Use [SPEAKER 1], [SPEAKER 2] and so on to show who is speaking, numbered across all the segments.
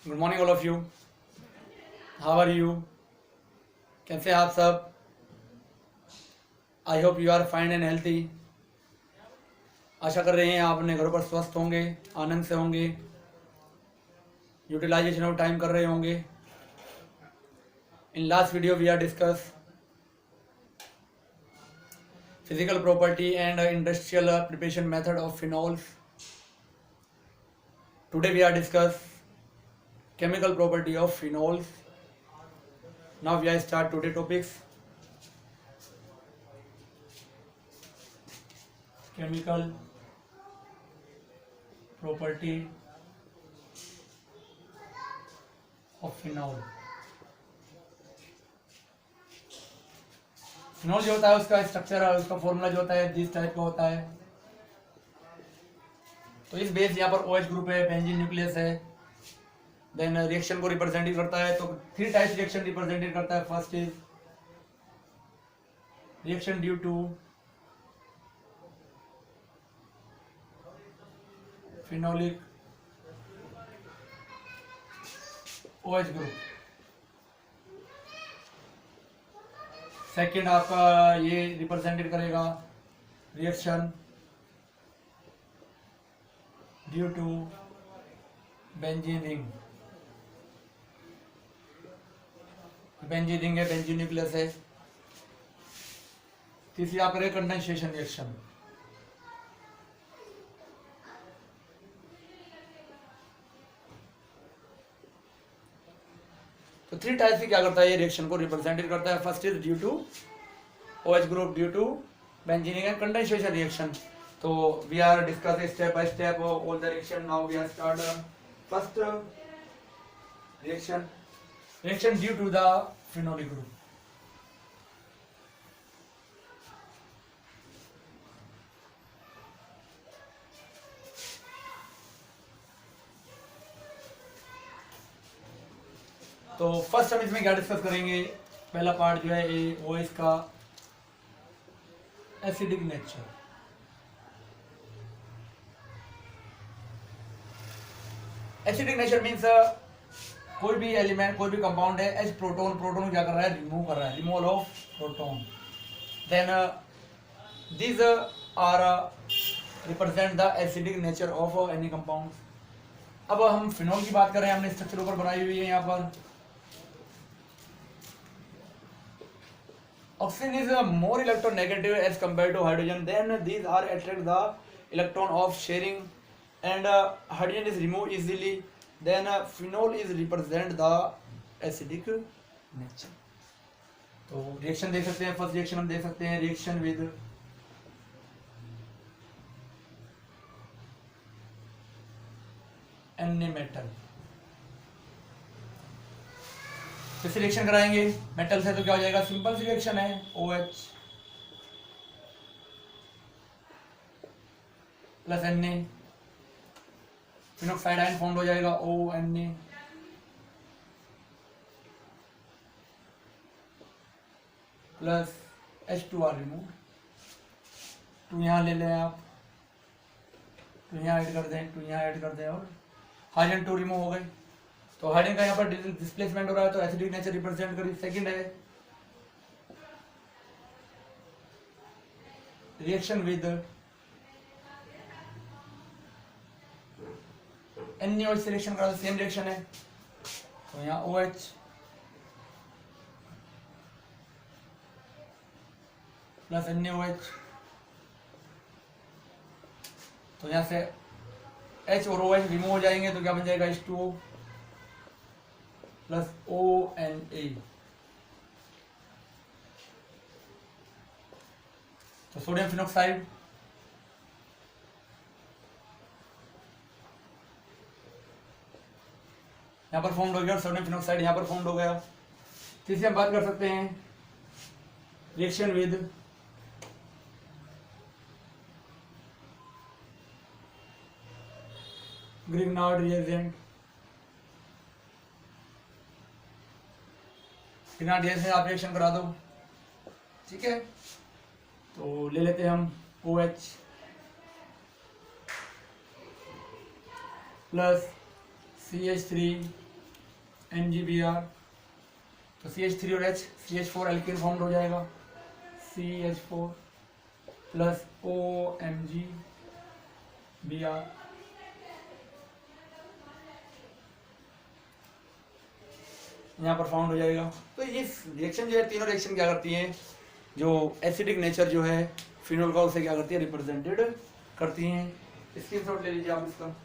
[SPEAKER 1] Good morning all of you. How are you? कैसे हैं आप सब? I hope you are fine and healthy. आशा कर रहे हैं आप अपने घरों पर स्वस्थ होंगे, आनंद से होंगे, यूटिलाइजेशन ऑफ टाइम कर रहे होंगे। In last video we are discuss physical property and industrial preparation method of phenols. Today we are discuss chemical property of phenols. Now we are start today topics. Chemical property of phenol. Phenol जो होता है उसका structure है, उसका formula जो होता है जिस टाइप का होता है। तो इस बेस यहाँ पर OH ग्रुप है, बेंजीन न्यूक्लियस है। देन रिएक्शन को रिप्रेजेंट करता है, तो 3 टाइप्स रिएक्शन रिप्रेजेंट करता है। First is reaction due to phenolic OH group. Second आपका ये रिप्रेजेंटेड करेगा reaction due to benzene ring. Benzene ring है, बेंजीन न्यूक्लियस है। तीसरी आप करें कंडेंसेशन रिएक्शन। तो 3 टाइप से क्या करता है ये रिएक्शन को रिप्रेजेंटेड करता है। First is due to OH group, due to benzene and condensation reaction. तो we are discuss step by step all the reaction. Now we are start first reaction due to the phenolic group. तो first हम इसमें क्या discuss करेंगे, पहला part जो है ये वो इसका acidic nature. Acidic nature means कोई भी एलिमेंट, कोई भी कंपाउंड है, एच प्रोटोन क्या कर रहा है, रिमूव कर रहा है, removal of proton. Then these are represent the acidic nature of any compound. अब हम फिनोल की बात कर रहे हैं, हमने स्ट्रक्चर ऊपर बनाई हुई है यहाँ पर। Oxygen is more electronegative as compared to hydrogen. Then these are attract the electron of sharing, and hydrogen is removed easily. Then phenol is represent the acidic nature. तो रिएक्शन देख सकते हैं। फर्स्ट रिएक्शन हम देख सकते हैं, reaction with N metal. किससे reaction कराएंगे, मेटल से, तो क्या हो जाएगा, सिंपल सी रिएक्शन है, OH plus Na, phenoxide ion form हो जाएगा, ONa plus H2R remove. To यहाँ ले लें आप, टू यहाँ ऐड कर दें, टू यहाँ ऐड कर दें, और हाइड्रोजन 2 रिमूव हो गए। तो हाइड्रोजन का यहाँ पर डिस्प्लेसमेंट हो रहा है, तो एसिडिक नेचर रिप्रेजेंट करिए। सेकंड है रिएक्शन विद NaOH से रिएक्शन करा, सेम रिएक्शन है। तो यहाँ OH प्लस NaOH, तो यहाँ से H और OH रिमूव हो जाएंगे, तो क्या बन जाएगा, H2O प्लस ONa। तो सोडियम फिनोक्साइड, यहाँ पर फॉर्म हो गया, और सोडियम फिनोक्साइड यहाँ पर फॉर्म हो गया। तीसरी हम बात कर सकते हैं reaction with Grignard reagent. Grignard reagent से आप रिएक्शन करा दो, ठीक है। तो ले लेते हैं हम OH प्लस CH3 MgBr, तो CH3 और H, CH4 एल्केन फॉर्म हो जाएगा, CH4 प्लस OMgBr, यहाँ पर फाउंड हो जाएगा। तो ये रिएक्शन जो है, तीनों रिएक्शन क्या करती हैं, जो एसिडिक नेचर जो है फिनोल का, उसे क्या करती है, रिप्रेजेंटेड करती हैं। स्क्रीनशॉट ले लीजिए आप इसका।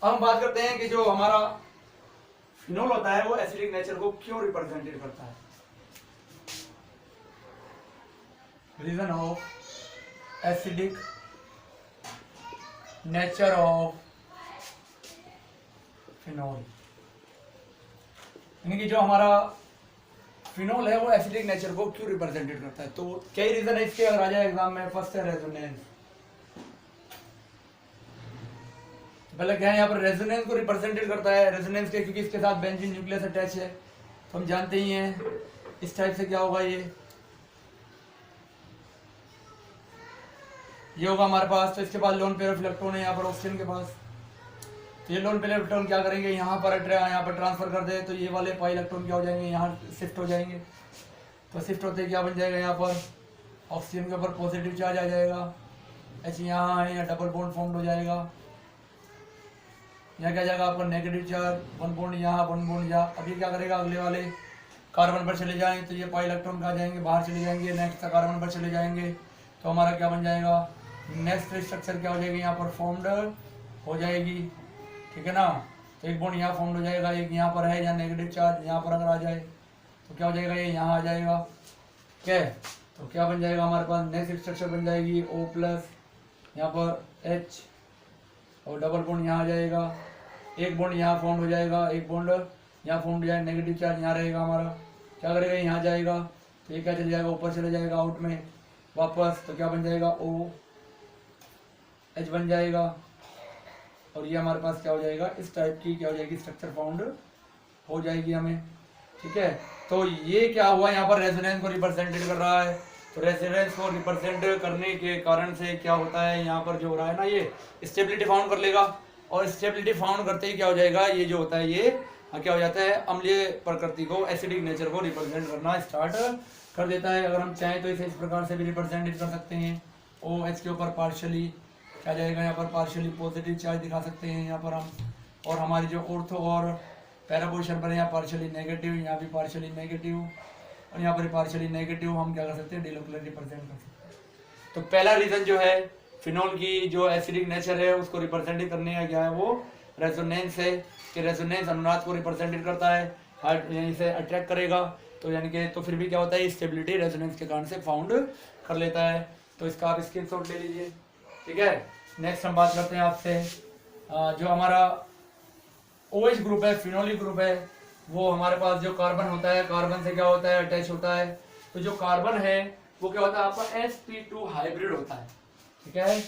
[SPEAKER 1] अब हम बात करते हैं कि जो हमारा फिनोल होता है वो एसिडिक नेचर को क्यों रिप्रेजेंटेड करता है। Reason of acidic nature of phenol, यानी कि जो हमारा फिनोल है वो एसिडिक नेचर को क्यों रिप्रेजेंटेड करता है। तो कई रीजन है इसके, अगर आ जाए एग्जाम में। फर्स्ट है रेजोनेंस। पहले क्या है, यहाँ पर रेजोनेंस को रिप्रेजेंटेड करता है। रेजोनेंस के क्योंकि इसके साथ बेंजीन न्यूक्लियस अटैच है, तो हम जानते ही हैं इस टाइप से क्या होगा, ये होगा हमारे पास। तो इसके पास लोन पेयर ऑफ इलेक्ट्रॉन है यहाँ पर ऑक्सीजन के पास। तो ये लोन पेयर ऑफ इलेक्ट्रॉन क्या करेंगे, यहाँ पर ट्रांसफर कर दे, तो ये वाले पाई इलेक्ट्रॉन क्या हो जाएंगे, यहाँ शिफ्ट हो जाएंगे। तो शिफ्ट होते क्या बन जाएगा, यहाँ पर ऑक्सीजन के ऊपर पॉजिटिव चार्ज आ जाएगा, H यहाँ है, यहाँ डबल बॉन्ड फॉर्म हो जाएगा। यहाँ क्या जाएगा आपका नेगेटिव चार्ज, वन बॉन्ड यहाँ, वन बॉन्ड यहाँ। अब ये क्या करेगा, अगले वाले कार्बन पर चले जाएं, तो ये पाई इलेक्ट्रॉन कहाँ जाएंगे, बाहर चले जाएंगे। नेक्स्ट कार्बन पर चले जाएंगे, तो हमारा क्या बन जाएगा, नेक्स्ट स्ट्रक्चर क्या हो जाएगी, यहाँ पर फॉर्म्ड हो जाएगी, ठीक है ना। तो एक बॉन्ड यहाँ फॉर्म हो जाएगा, एक यहाँ पर है, यहाँ नेगेटिव चार्ज यहाँ पर अगर आ जाए तो क्या हो जाएगा, ये यहाँ आ जाएगा, क्या है। तो क्या बन जाएगा हमारे पास, नेक्स्ट स्ट्रक्चर बन जाएगी O+, यहाँ पर H और डबल बॉन्ड यहाँ आ जाएगा। एक बॉन्ड यहाँ फॉर्म हो जाएगा, एक बॉन्ड यहाँ फॉर्म हो जाएगा, नेगेटिव चार्ज यहाँ रहेगा हमारा, क्या करेगा, यहाँ जाएगा, तो ये क्या चल जाएगा, ऊपर चले जाएगा आउट में वापस। तो क्या बन जाएगा, OH बन जाएगा, और ये हमारे पास क्या हो जाएगा, इस टाइप की क्या हो जाएगी, स्ट्रक्चर फाउंड हो जाएगी हमें, ठीक है। तो ये क्या हुआ, यहाँ पर रेजोनेंस को रिप्रेजेंटेड कर रहा है। तो रेजोनेंस को रिप्रेजेंट करने के कारण से क्या होता है, यहाँ पर जो हो रहा है ना, ये स्टेबिलिटी फाउंड कर लेगा, और स्टेबिलिटी फाउंड करते ही क्या हो जाएगा, ये जो होता है ये क्या हो जाता है, अम्लीय प्रकृति को, एसिडिक नेचर को रिप्रेजेंट करना स्टार्ट कर देता है। अगर हम चाहें तो इसे इस प्रकार से भी रिप्रेजेंट कर सकते हैं, OH के ऊपर पार्शियली क्या जाएगा, यहाँ पर पार्शियली पॉजिटिव चार्ज दिखा सकते हैं यहाँ पर हम, और हमारी जो ऑर्थो और पैरा पोजीशन पर यहाँ पार्शियली नेगेटिव, यहाँ भी पार्शियली नेगेटिव, और यहाँ पर पार्शियली नेगेटिव हम क्या कर सकते हैं, डिलोकुलर रिप्रेजेंट कर सकते हैं। तो पहला रीजन जो है फिनोल की जो एसिडिक नेचर है उसको रिप्रेजेंट करने का क्या है, वो रेजोनेंस है, कि रेजोनेंस अनुनाद को रिप्रेजेंट करता है, हार्ट यानी से अट्रैक्ट करेगा। तो यानी कि तो फिर भी क्या होता है, स्टेबिलिटी रेजोनेंस के कारण से फाउंड कर लेता है। तो इसका आप स्क्रीनशॉट ले लीजिए, ठीक है। नेक्स्ट हम बात करते हैं आपसे, जो हमारा OH ग्रुप है, फिनोलिक ग्रुप है, वो हमारे पास जो कार्बन होता है, कार्बन से क्या होता है, अटैच होता है। तो जो कार्बन है वो क्या होता है आपका sp2 हाइब्रिड होता है, ठीक है,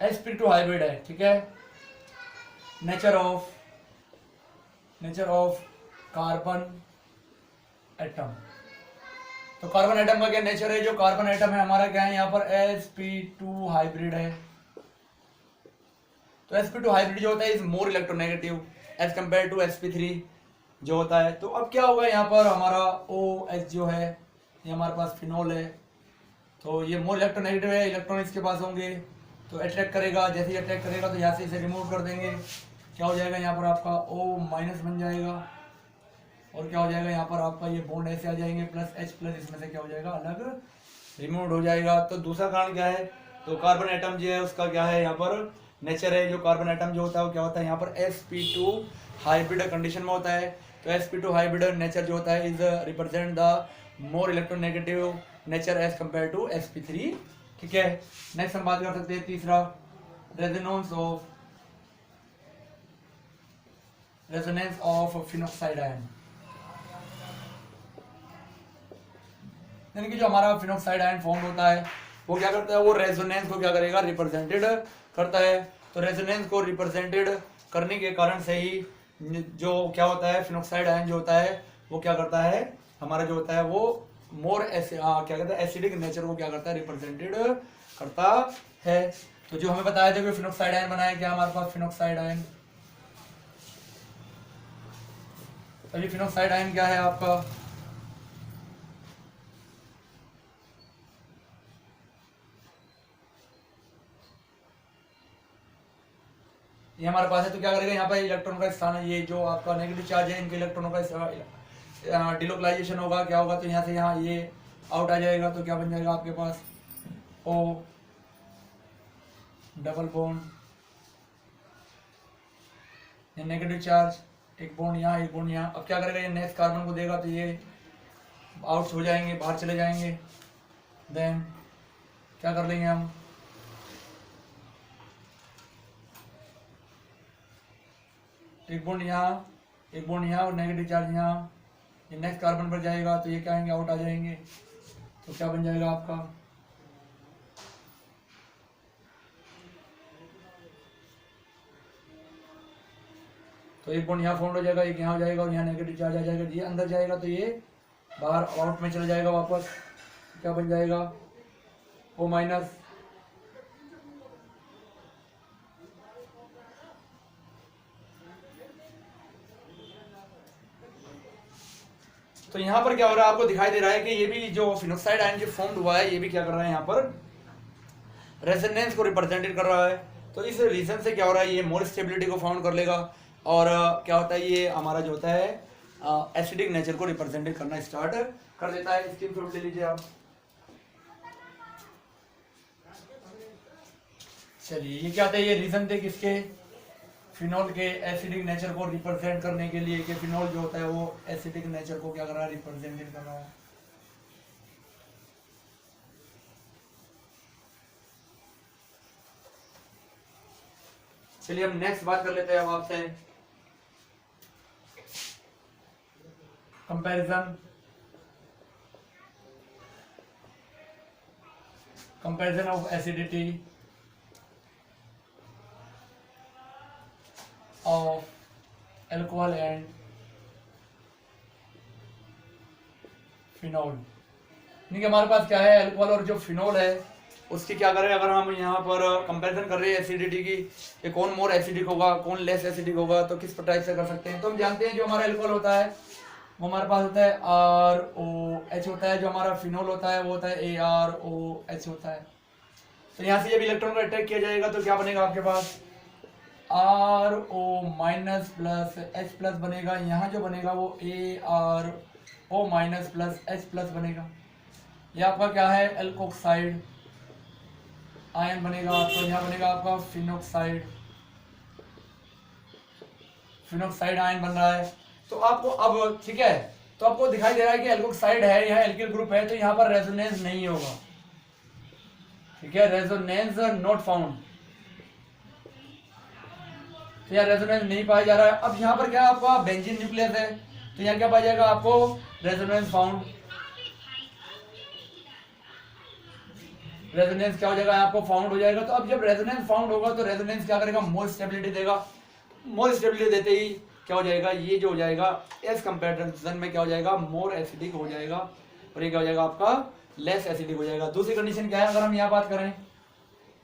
[SPEAKER 1] sp2 हाइब्रिड है, ठीक है। नेचर ऑफ कार्बन एटम, तो कार्बन एटम का क्या नेचर है, जो कार्बन एटम है हमारा क्या है, यहाँ पर sp2 हाइब्रिड है। तो sp2 हाइब्रिड जो होता है is more electronegative as compare to sp3 जो होता है। तो अब क्या होगा, यहाँ पर हमारा OH जो है ये हमारे पास फिनोल है, तो ये मोर इलेक्ट्रोनेगेटिव है, इलेक्ट्रॉन इसके पास होंगे, तो अट्रैक्ट करेगा। जैसे ही अट्रैक्ट करेगा तो यहाँ से इसे रिमूव कर देंगे, क्या हो जाएगा, यहाँ पर आपका O- बन जाएगा, और क्या हो जाएगा, यहाँ पर आपका ये बॉन्ड ऐसे आ जाएंगे, +H+, इसमें से क्या हो जाएगा, अलग रिमूव हो जाएगा। तो दूसरा कारण क्या है, तो कार्बन एटम जो है उसका क्या है, यहाँ पर नेचर है, जो कार्बन एटम जो होता है वो क्या होता है, यहाँ पर sp2 हाइब्रिड कंडीशन में होता है। तो sp2 हाइब्रिड नेचर जो होता है is represent the more electronegative nature as compare to sp3, ठीक है। नेक्स्ट हम बात कर सकते हैं तीसरा, रेजोनेंस ऑफ फिनोक्साइड आयन। यानी कि जो हमारा फिनोक्साइड आयन फॉर्म होता है वो क्या करता है, वो रेजोनेंस को क्या करेगा, रिप्रेजेंटेड करता है। तो रेजोनेंस को रिप्रेजेंटेड करने के कारण से ही जो क्या होता है, फिनोक्साइड आयन जो होता है वो क्या करता है, हमारा जो होता है वो मोर क्या कहता है, एसिडिक नेचर को क्या करता है, रिप्रेजेंटेड करता है। तो जो हमें बताया था कि फिनोक्साइड आयन बनाया, क्या हमारे पास फिनोक्साइड आयन, अभी फिनोक्साइड आयन क्या है आपका, ये हमारे पास है। तो क्या करेगा, यहाँ पर इलेक्ट्रॉन का स्थान है, ये जो आपका नेगेटिव चार्ज है इनके इलेक्ट्रॉनों का डिलोकलाइजेशन होगा, क्या होगा, तो यहाँ से यहाँ ये आउट आ जाएगा। तो क्या बन जाएगा आपके पास O डबल बॉन्ड, ये नेगेटिव चार्ज, एक बॉन्ड यहाँ एक बॉन्ड यहाँ। अब क्या करेगा, ये नेक्स्ट कार्बन को देगा तो ये आउट हो जाएंगे, बाहर चले जाएंगे। देन क्या कर लेंगे हम, एक बॉन्ड यहाँ एक बॉन्ड यहाँ और नेगेटिव चार्ज यहाँ, ये नेक्स्ट कार्बन पर जाएगा तो ये क्या आएंगे, आउट आ जाएंगे। तो क्या बन जाएगा आपका, तो एक बॉन्ड यहाँ फॉर्म हो जाएगा, एक यहाँ हो जाएगा और यहाँ नेगेटिव चार्ज आ जाएगा, ये अंदर जाएगा तो ये बाहर आउट में चला जाएगा वापस। क्या बन जाएगा, O माइनस, तो यहाँ पर क्या हो रहा है, आपको दिखाई दे रहा है कि ये भी जो फिनोक्साइड आयन जो फॉर्म हुआ है ये भी क्या कर रहा है, यहाँ पर रेजोनेंस को रिप्रेजेंटेड कर रहा है। तो इस रीजन से क्या हो रहा है, ये मोर स्टेबिलिटी को फाउंड कर लेगा और क्या होता है, ये हमारा जो होता है एसिडिक नेचर को रिप्रेजेंटेड करना स्टार्ट कर देता है। इसकी प्रूफ ले लीजिए आप। चलिए, ये क्या था, ये रीजन थे किसके, फिनोल के एसिडिक नेचर को रिप्रेजेंट करने के लिए, कि फिनोल जो होता है वो एसिडिक नेचर को क्या कर रहा है, रिप्रेजेंटेड कर रहा है। चलिए हम नेक्स्ट बात कर लेते हैं अब आपसे, comparison of acidity of alcohol and phenol. यानी कि हमारे पास क्या है, अल्कोहल और जो फिनोल है उसकी क्या करें, अगर हम यहाँ पर कंपैरिजन कर रहे हैं एसिडिटी की, कि कौन मोर एसिडिक होगा कौन लेस एसिडिक होगा, तो किस टाइप से कर सकते हैं। तो हम जानते हैं जो हमारा अल्कोहल होता है वो हमारे पास होता है ROH होता है, जो हमारा फिनोल होता है वो होता है AROH होता है। तो यहाँ से जब इलेक्ट्रॉन को अटैक किया जाएगा तो क्या बनेगा आपके पास, RO minus plus H plus बनेगा, यहाँ जो बनेगा वो ARO minus plus H plus बनेगा। ये आपका क्या है, एल्कोक्साइड आयन बनेगा। तो यहाँ बनेगा आपका फिनोक्साइड आयन बन रहा है। तो आपको अब ठीक है, तो आपको दिखाई दे रहा है कि एल्कोक्साइड है, यहाँ एल्किल ग्रुप है, तो यहाँ पर रेजोनेंस नहीं होगा, ठीक है, रेजोनेंस नॉट फाउंड, तो यहाँ रेजोनेंस नहीं पाया जा रहा है। अब यहाँ पर क्या आपका बेंजीन न्यूक्लियस है, तो यहाँ क्या पाया जाएगा आपको, रेजोनेंस फाउंड, रेजोनेंस क्या हो जाएगा आपको, फाउंड हो जाएगा। तो अब जब रेजोनेंस फाउंड होगा तो रेजोनेंस क्या करेगा, मोर स्टेबिलिटी देगा। मोर स्टेबिलिटी देते ही क्या हो जाएगा, ये जो हो जाएगा एस कंपैरिजन में क्या हो जाएगा, मोर एसिडिक हो जाएगा, और ये क्या हो जाएगा आपका लेस एसिडिक हो जाएगा। दूसरी कंडीशन क्या है, अगर हम यहाँ बात करें,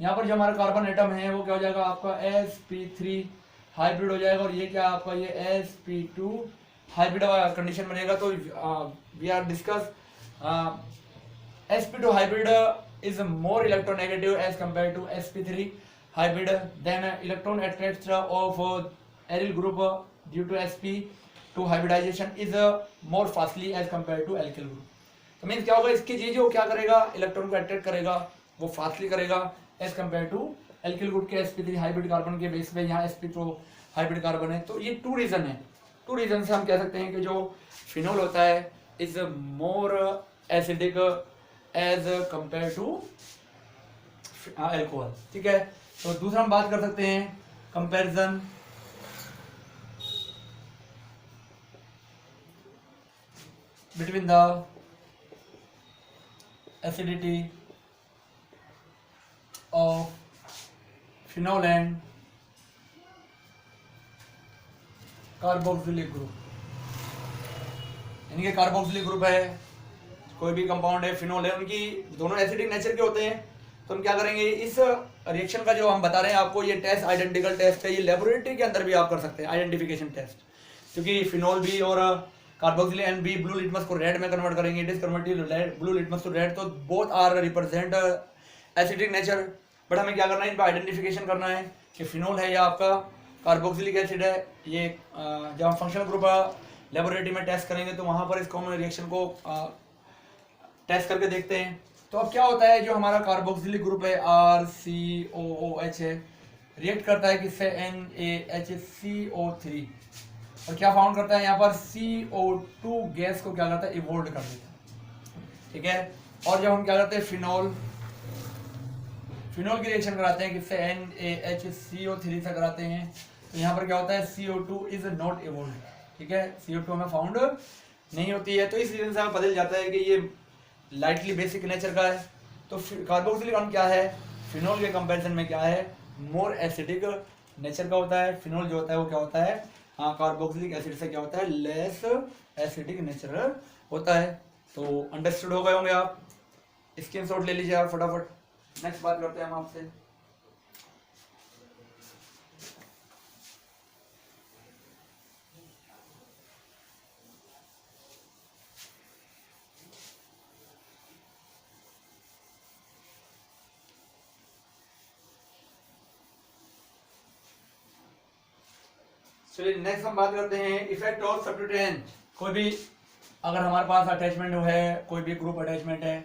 [SPEAKER 1] यहाँ पर जो हमारा कार्बन एटम है वो क्या हो जाएगा आपका sp3 हाइब्रिड हो जाएगा, और ये क्या आपका ये sp2 हाइब्रिड कंडीशन बनेगा। तो we are discuss sp2 hybrid is more electronegative as compared to sp3 hybrid. Then electron attracts of aryl group due to sp2 hybridization is more fastly as compared to alkyl group. तो means क्या होगा, इसके ये जो क्या करेगा, electron को attract करेगा वो फास्टली करेगा as compare to alkyl group के sp3 हाइब्रिड कार्बन के बेस पे यहाँ sp2 हाइब्रिड कार्बन है। तो ये टू रीजन है, टू रीजन से हम कह सकते हैं कि जो फिनोल होता है is more acidic as compare to alcohol, ठीक है। तो दूसरा हम बात कर सकते हैं comparison between the acidity of phenol and carboxylic group, यानी कि कार्बोक्सिलिक ग्रुप है, कोई भी कंपाउंड है, फिनोल है, उनकी दोनों एसिडिक नेचर के होते हैं। तो हम क्या करेंगे, इस रिएक्शन का जो हम बता रहे हैं आपको, ये टेस्ट आइडेंटिकल टेस्ट है, ये लेबोरेटरी के अंदर भी आप कर सकते हैं, आइडेंटिफिकेशन टेस्ट, क्योंकि फिनोल भी और कार्बोक्सिलिक एंड भी ब्लू लिटमस को रेड में कन्वर्ट करेंगे, it is converted blue litmus to red, तो both are represent acidic nature. But हमें क्या करना है, इनका आइडेंटिफिकेशन करना है कि फिनोल है या आपका कार्बोक्सिलिक एसिड है। ये जब हम फंक्शनल ग्रुप लेबोरेटरी में टेस्ट करेंगे तो वहाँ पर इस कॉमन रिएक्शन को टेस्ट करके देखते हैं। तो अब क्या होता है, जो हमारा कार्बोक्सिलिक ग्रुप है RCOOH है, रिएक्ट करता है किससे, NaHCO3, और क्या फाउंड करता है यहाँ पर, CO2 गैस को क्या करता है, इवोल्व कर देता है, ठीक है। और जब हम क्या करते हैं, फिनोल की रिएक्शन कराते हैं किससे, NaHCO3 से कराते हैं, तो यहाँ पर क्या होता है, CO2 इज नॉट इवोल्व, ठीक है, CO2 हमें फाउंड नहीं होती है। तो इस रीजन से हमें पता चल जाता है कि ये लाइटली बेसिक नेचर का है। तो कार्बोक्सिलिक अम्ल क्या है, फिनोल के कंपैरिजन में क्या है, मोर एसिडिक नेचर का होता है। फिनोल जो होता है वो क्या होता है, हाँ, कार्बोक्सिलिक एसिड से क्या होता है, लेस एसिडिक नेचर होता है। तो अंडरस्टूड हो गए होंगे आप, स्क्रीनशॉट ले लीजिए आप फटाफट। नेक्स्ट बात करते हैं हम आपसे। चलिए नेक्स्ट हम बात करते हैं इफेक्ट ऑफ सब्स्टिट्यूएंट। कोई भी अगर हमारे पास अटैचमेंट है, कोई भी ग्रुप अटैचमेंट है,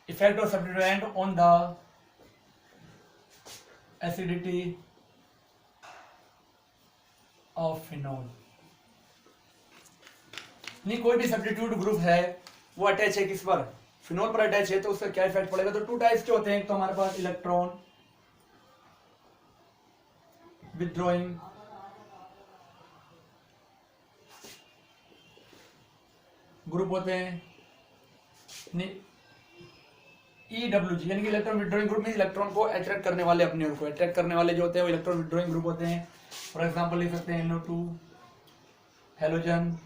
[SPEAKER 1] effect of substituent on the acidity of phenol. नहीं, कोई भी सब्स्टिट्यूट ग्रुप है वो अटैच है किस पर, फिनोल पर अटैच है, तो उसका क्या इफेक्ट पड़ेगा। तो टू टाइप्स के होते हैं, एक तो हमारे पास इलेक्ट्रॉन विथड्रॉइंग ग्रुप होते हैं, EWG यानी कि इलेक्ट्रॉन विथड्रॉइंग ग्रुप में इलेक्ट्रॉन को अट्रैक्ट करने वाले, अपने ओर को अट्रैक्ट करने वाले जो होते हैं वो इलेक्ट्रॉन विथड्रॉइंग ग्रुप होते हैं। फॉर एग्जांपल लिख सकते हैं NO2, हेलोजन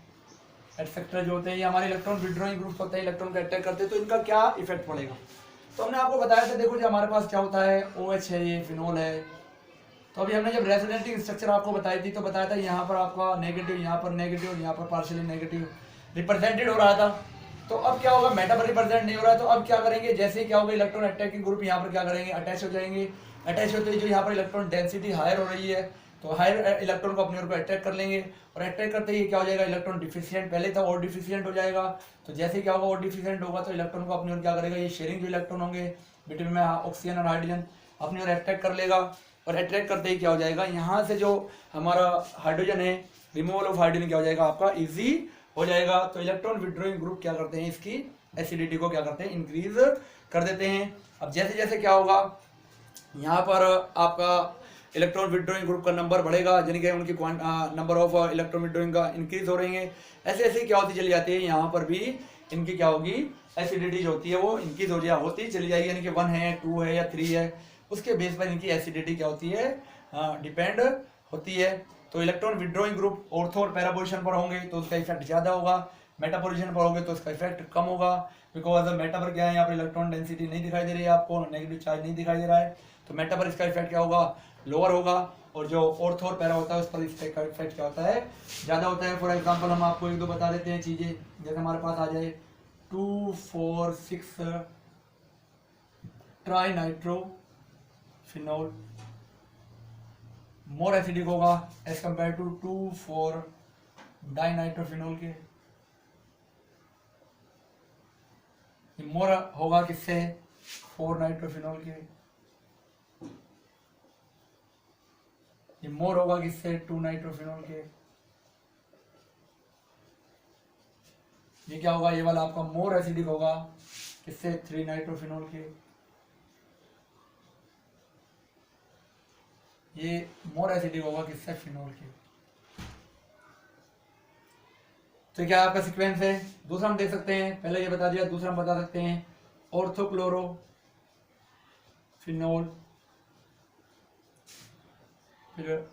[SPEAKER 1] एटसेट्रा जो होते हैं, ये हमारे इलेक्ट्रॉन विथड्रॉइंग ग्रुप्स होते हैं, इलेक्ट्रॉन को अटैक करते हैं। तो इनका क्या इफेक्ट पड़ेगा, तो हमने आपको बताया था, देखो जो हमारे पास क्या होता है, OH है, ये फिनोल है। तो अभी हमने जब रेजोनेटिंग स्ट्रक्चर आपको बताई थी तो बताया था यहाँ पर आपका नेगेटिव, यहाँ पर नेगेटिव, यहाँ पर पार्शियली नेगेटिव रिप्रेजेंटेड हो रहा था। तो अब क्या होगा, मेटाबर रिप्रेजेंट नहीं हो रहा है, तो अब क्या करेंगे, जैसे ही क्या होगा, इलेक्ट्रॉन अटैकिंग ग्रुप यहाँ पर क्या करेंगे, अटैच हो जाएंगे। अटैच होते ही जो यहाँ पर इलेक्ट्रॉन डेंसिटी हायर हो रही है, तो हायर इलेक्ट्रॉन को अपने ओर को अटैक कर लेंगे, और अटैक करते ही क्या हो जाएगा, इलेक्ट्रॉन डिफिशिएंट, पहले था और डिफिशिएंट हो जाएगा। तो जैसे क्या होगा, और डिफिशिएंट होगा तो इलेक्ट्रॉन को अपनी ओर क्या करेगा, ये शेयरिंग जो इलेक्ट्रॉन होंगे बिटवीन में ऑक्सीजन और हाइड्रोजन, अपनी ओर अटैक कर लेगा। और अटैक करते ही क्या हो जाएगा, यहाँ से जो हमारा हाइड्रोजन है, रिमूवल ऑफ हाइड्रोजन क्या हो जाएगा, आपका इजी हो जाएगा। तो इलेक्ट्रॉन विथड्रॉइंग ग्रुप क्या करते हैं, इसकी एसिडिटी को क्या करते हैं, इंक्रीज कर देते हैं। अब जैसे जैसे क्या होगा, यहाँ पर आपका इलेक्ट्रॉन विथड्रॉइंग ग्रुप का नंबर बढ़ेगा, यानी कि उनकी नंबर ऑफ इलेक्ट्रॉन विथड्रॉइंग का इंक्रीज हो रही है। ऐसे ऐसे क्या होती चली जाती है, यहाँ पर भी इनकी क्या होगी, एसिडिटी जो होती है वो इंक्रीज होती चली जाएगी, यानी कि 1 है, 2 है या 3 है, उसके बेस पर इनकी एसिडिटी क्या होती है, डिपेंड होती है। तो इलेक्ट्रॉन विथड्रॉइंग ग्रुप ऑर्थो और पैरा पोजीशन पर होंगे तो उसका इफेक्ट ज्यादा होगा, मेटा पोजीशन पर होंगे तो उसका इफेक्ट कम होगा। बिकॉज मेटा पर क्या है, यहाँ पर इलेक्ट्रॉन डेंसिटी नहीं दिखाई दे रही है आपको, नेगेटिव चार्ज नहीं दिखाई दे रहा है, तो मेटा पर इसका इफेक्ट क्या होगा, लोअर होगा। और जो ऑर्थो और पैरा होता है उस पर इसका इफेक्ट क्या होता है, ज्यादा होता है। फॉर एग्जाम्पल हम आपको एक दो बता देते हैं चीजें, जैसे हमारे पास आ जाए 2,4,6 tri nitro phenol more acidic होगा एज कंपेयर टू 2,4 डाइनाइट्रोफिनोल के। मोर होगा किससे, 4 नाइट्रोफिनोल के। ये मोर होगा किससे, 2 नाइट्रोफिनोल के। ये क्या होगा, ये वाला आपका मोर एसिडिक होगा किससे, 3 नाइट्रोफिनोल के। ये मोर एसिडिक होगा किससे, फिनोल के। तो क्या आपका सीक्वेंस है। दूसरा हम देख सकते हैं, पहले ये बता दिया, दूसरा हम बता सकते हैं ऑर्थोक्लोरो फिनोल, फिर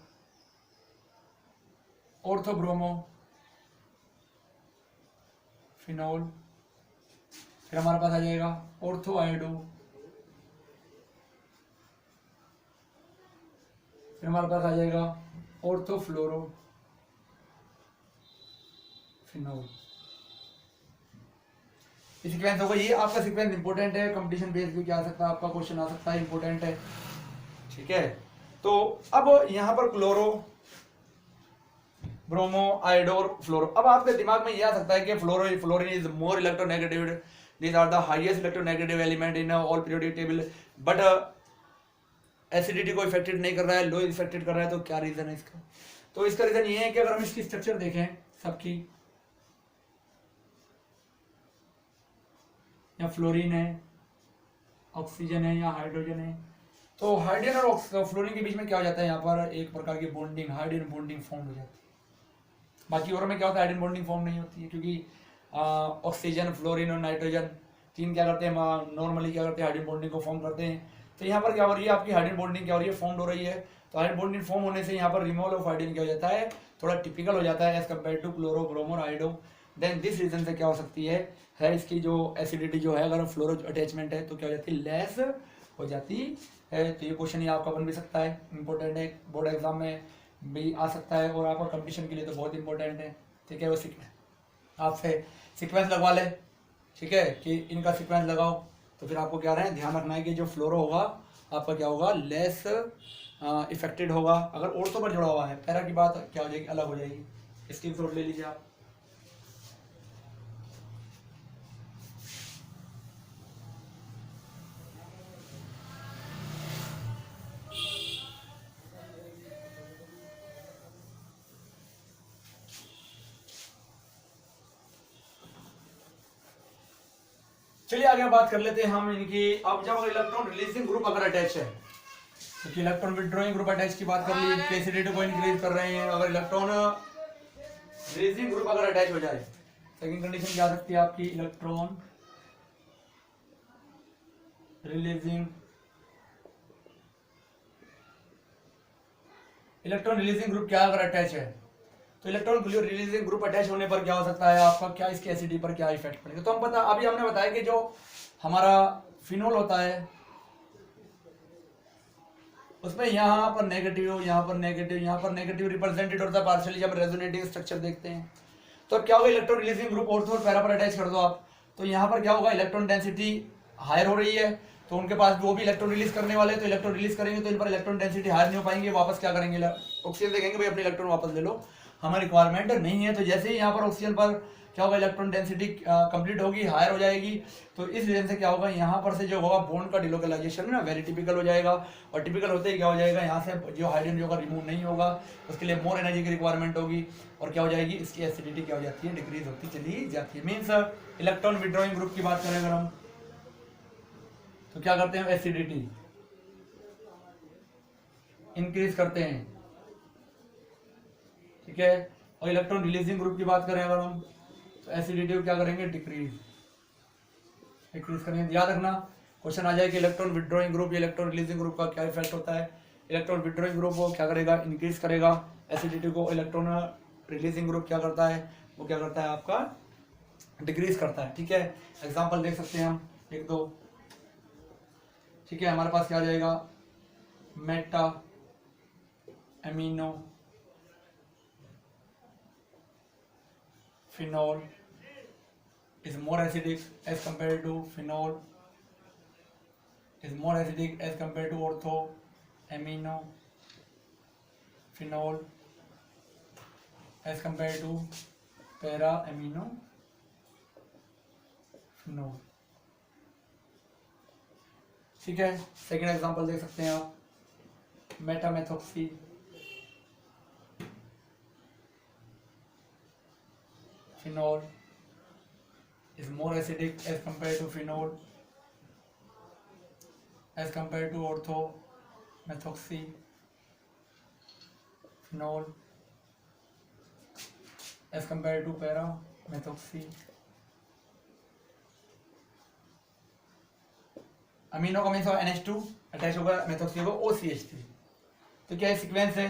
[SPEAKER 1] ऑर्थोब्रोमो फिनोल, फिर हमारे पास आ जाएगा ऑर्थो आयोडो, फिर हमारे पास आ जाएगा ऑर्थोफ्लोरो फिनोल। ये सीक्वेंस होगा। ये आपका सीक्वेंस इंपॉर्टेंट है, कंपटीशन बेस्ड भी क्या आ सकता है, आपका क्वेश्चन आ सकता है, इंपॉर्टेंट है, ठीक है। तो अब यहां पर क्लोरो, ब्रोमो, आयोडोर, फ्लोरो। अब आपके दिमाग में ये आ सकता है कि fluorine is more electronegative, these are the highest electronegative element in all periodic table, but acidity को इफेक्टेड नहीं कर रहा है, लो इफेक्टेड कर रहा है। तो क्या रीजन है इसका? तो इसका रीजन ये है कि अगर हम इसकी स्ट्रक्चर देखें सबकी, या फ्लोरीन है, ऑक्सीजन है या हाइड्रोजन है, तो हाइड्रोजन और फ्लोरीन के बीच में क्या हो जाता है, यहाँ पर एक प्रकार की बॉन्डिंग, हाइड्रोजन बॉन्डिंग फॉर्म हो जाती है। बाकी और में क्या होता है, हाइड्रोजन बॉन्डिंग फॉर्म नहीं होती है, क्योंकि ऑक्सीजन, फ्लोरीन और नाइट्रोजन तीन क्या करते हैं, नॉर्मली क्या करते हैं, हाइड्रोजन बॉन्डिंग को फॉर्म करते हैं। तो यहाँ पर क्या हो रही है, आपकी हाइड्रोजन बॉन्डिंग क्या हो रही है, फॉर्म हो रही है। तो हाइड्रोजन बॉन्डिंग फॉर्म होने से यहाँ पर रिमूवल ऑफ हाइड्रोजन क्या हो जाता है, थोड़ा टिपिकल हो जाता है as compare to chloro, bromo और आयोडो। देन दिस रीजन से क्या हो सकती है इसकी जो एसिडिटी जो है, अगर फ्लोरो अटैचमेंट है तो क्या हो जाती है, लेस हो जाती है। तो ये क्वेश्चन ये आपका बन भी सकता है, इंपॉर्टेंट है, बोर्ड एग्जाम में भी आ सकता है, और आपका कंपटीशन के लिए तो बहुत इंपॉर्टेंट है, ठीक है। वो आपसे सीक्वेंस लगवा ले, ठीक है, कि इनका सीक्वेंस लगाओ, तो फिर आपको क्या रहे ध्यान रखना है कि जो फ्लोरो होगा आपका क्या होगा, लेस इफेक्टेड होगा। अगर ऑर्थो पर जुड़ा हुआ है, पैरा की बात क्या हो जाएगी, अलग हो जाएगी। इसकी शॉट ले लीजिए आप। चलिए आगे बात कर लेते हैं हम इनकी। अब जब इलेक्ट्रॉन रिलीजिंग ग्रुप अगर अटैच है, तो इलेक्ट्रॉन विड्रॉइंग ग्रुप अटैच की बात कर ली, एसिडिटी को इंक्रीज कर रहे हैं। अगर इलेक्ट्रॉन रिलीजिंग ग्रुप अगर अटैच हो जाए, सेकंड कंडीशन क्या आ सकती है आपकी, इलेक्ट्रॉन रिलीजिंग ग्रुप क्या अगर अटैच है, तो इलेक्ट्रॉन रिलीजिंग ग्रुप अटैच होने पर क्या हो सकता है आपका, क्या इसकी एसिडिटी पर क्या इफेक्ट पड़ेगा। तो हम पता, अभी हमने बताया कि जो हमारा फिनोल होता है उसमें यहाँ पर नेगेटिव, यहाँ पर नेगेटिव, यहाँ पर नेगेटिव रिप्रेजेंटेड होता है पार्शियली जब रेजोनेटिंग स्ट्रक्चर देखते हैं। तो अब क्या होगा, इलेक्ट्रॉन रिलीजिंग ग्रुप ऑर्थो और पैरा पर अटैच कर दो आप, तो यहाँ पर क्या होगा, इलेक्ट्रॉन डेंसिटी हायर हो रही है, तो उनके पास वो भी इलेक्ट्रॉन रिलीज करने वाले हैं, तो इलेक्ट्रॉन रिलीज करेंगे तो इन पर इलेक्ट्रॉन डेंसिटी हायर नहीं हो पाएंगे, वापस क्या करेंगे, ऑक्सीजन देखेंगे भाई अपने इलेक्ट्रॉन वापस ले लो, हमारी रिक्वायरमेंट नहीं है। तो जैसे ही यहाँ पर ऑक्सीजन पर क्या होगा, इलेक्ट्रॉन डेंसिटी कंप्लीट होगी, हायर हो जाएगी, तो इस रीजन से क्या होगा, यहाँ पर से जो होगा बॉन्ड का डिलोकलाइजेशन ना वेरी टिपिकल हो जाएगा, और टिपिकल होते ही क्या हो जाएगा, यहाँ से जो हाइड्रोजन जो रिमूव नहीं होगा, उसके लिए मोर एनर्जी की रिक्वायरमेंट होगी, और क्या हो जाएगी, इसकी एसिडिटी क्या हो जाती है, डिक्रीज होती चली जाती है। मीन्स इलेक्ट्रॉन विड्रॉइंग ग्रुप की बात करें अगर हम, तो क्या करते हैं, एसिडिटी इंक्रीज करते हैं, ठीक है। और इलेक्ट्रॉन रिलीजिंग ग्रुप की बात करें अगर हम, तो एसिडिटी को क्या करेंगे, डिक्रीज करेंगे। याद रखना क्वेश्चन आ जाए कि electron withdrawing group, electron releasing group का क्या इफेक्ट होता है। इलेक्ट्रॉन विड्रॉइंग ग्रुप को क्या करेगा, इंक्रीज करेगा एसिडिटी को। इलेक्ट्रॉन रिलीजिंग ग्रुप क्या करता है, वो क्या करता है आपका, डिक्रीज करता है, ठीक है। एग्जाम्पल देख सकते हैं हम एक दो, ठीक है। हमारे पास क्या आ जाएगा, Meta amino phenol is more acidic as compared to phenol is more acidic as compared to ortho amino phenol as compared to para amino phenol, ठीक है। सेकेंड एग्जांपल देख सकते हैं आप, मेटामेथोक्सी phenol is more acidic as compared to phenol as compared to ortho methoxy phenol as compare to para methoxy. Amino का means NH2 attach होगा methoxy को OCH3। तो क्या सीक्वेंस है?